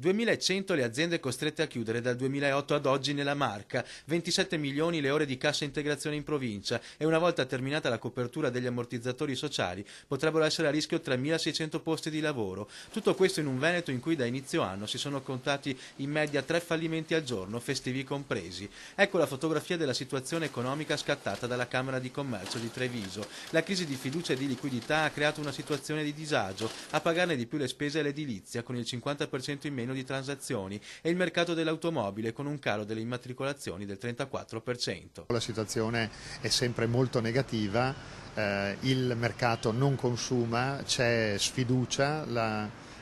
2100 le aziende costrette a chiudere dal 2008 ad oggi nella Marca, 27 milioni le ore di cassa integrazione in provincia e una volta terminata la copertura degli ammortizzatori sociali potrebbero essere a rischio 3.600 posti di lavoro. Tutto questo in un Veneto in cui da inizio anno si sono contati in media 3 fallimenti al giorno, festivi compresi. Ecco la fotografia della situazione economica scattata dalla Camera di Commercio di Treviso. La crisi di fiducia e di liquidità ha creato una situazione di disagio, a pagarne di più le spese è l'edilizia con il 50% in meno di transazioni e il mercato dell'automobile con un calo delle immatricolazioni del 34%. La situazione è sempre molto negativa, il mercato non consuma, c'è sfiducia,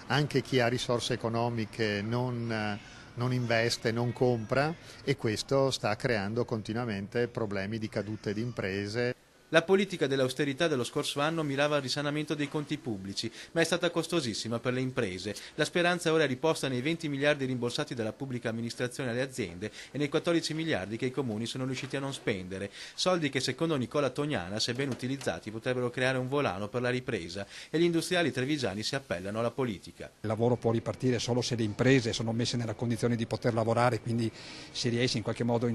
anche chi ha risorse economiche non investe, non compra e questo sta creando continuamente problemi di cadute di imprese. La politica dell'austerità dello scorso anno mirava al risanamento dei conti pubblici, ma è stata costosissima per le imprese. La speranza ora è riposta nei 20 miliardi rimborsati dalla pubblica amministrazione alle aziende e nei 14 miliardi che i comuni sono riusciti a non spendere. Soldi che secondo Nicola Tognana, se ben utilizzati, potrebbero creare un volano per la ripresa e gli industriali trevigiani si appellano alla politica. Il lavoro può ripartire solo se le imprese sono messe nella condizione di poter lavorare, quindi si riesce in qualche modo,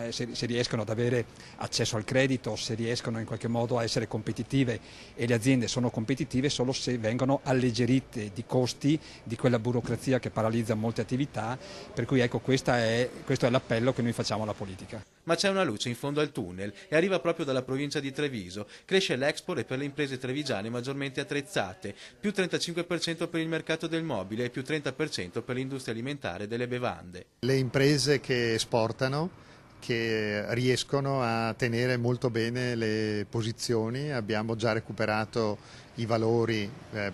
si riescono ad avere accesso al credito, si riescono in qualche modo a essere competitive e le aziende sono competitive solo se vengono alleggerite di costi di quella burocrazia che paralizza molte attività, per cui ecco questo è l'appello che noi facciamo alla politica. Ma c'è una luce in fondo al tunnel e arriva proprio dalla provincia di Treviso. Cresce l'export e per le imprese trevigiane maggiormente attrezzate, più 35% per il mercato del mobile e più 30% per l'industria alimentare e delle bevande. Le imprese che esportano, che riescono a tenere molto bene le posizioni, abbiamo già recuperato i valori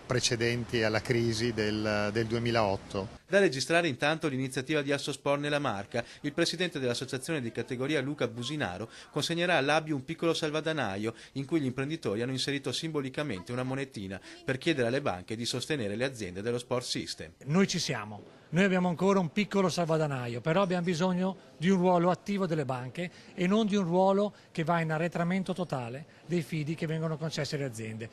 precedenti alla crisi del 2008. Da registrare intanto l'iniziativa di Assospor nella Marca. Il presidente dell'associazione di categoria Luca Businaro consegnerà all'Abbio un piccolo salvadanaio in cui gli imprenditori hanno inserito simbolicamente una monetina per chiedere alle banche di sostenere le aziende dello Sport System. Noi ci siamo. Noi abbiamo ancora un piccolo salvadanaio, però abbiamo bisogno di un ruolo attivo delle banche e non di un ruolo che va in arretramento totale dei fidi che vengono concessi alle aziende.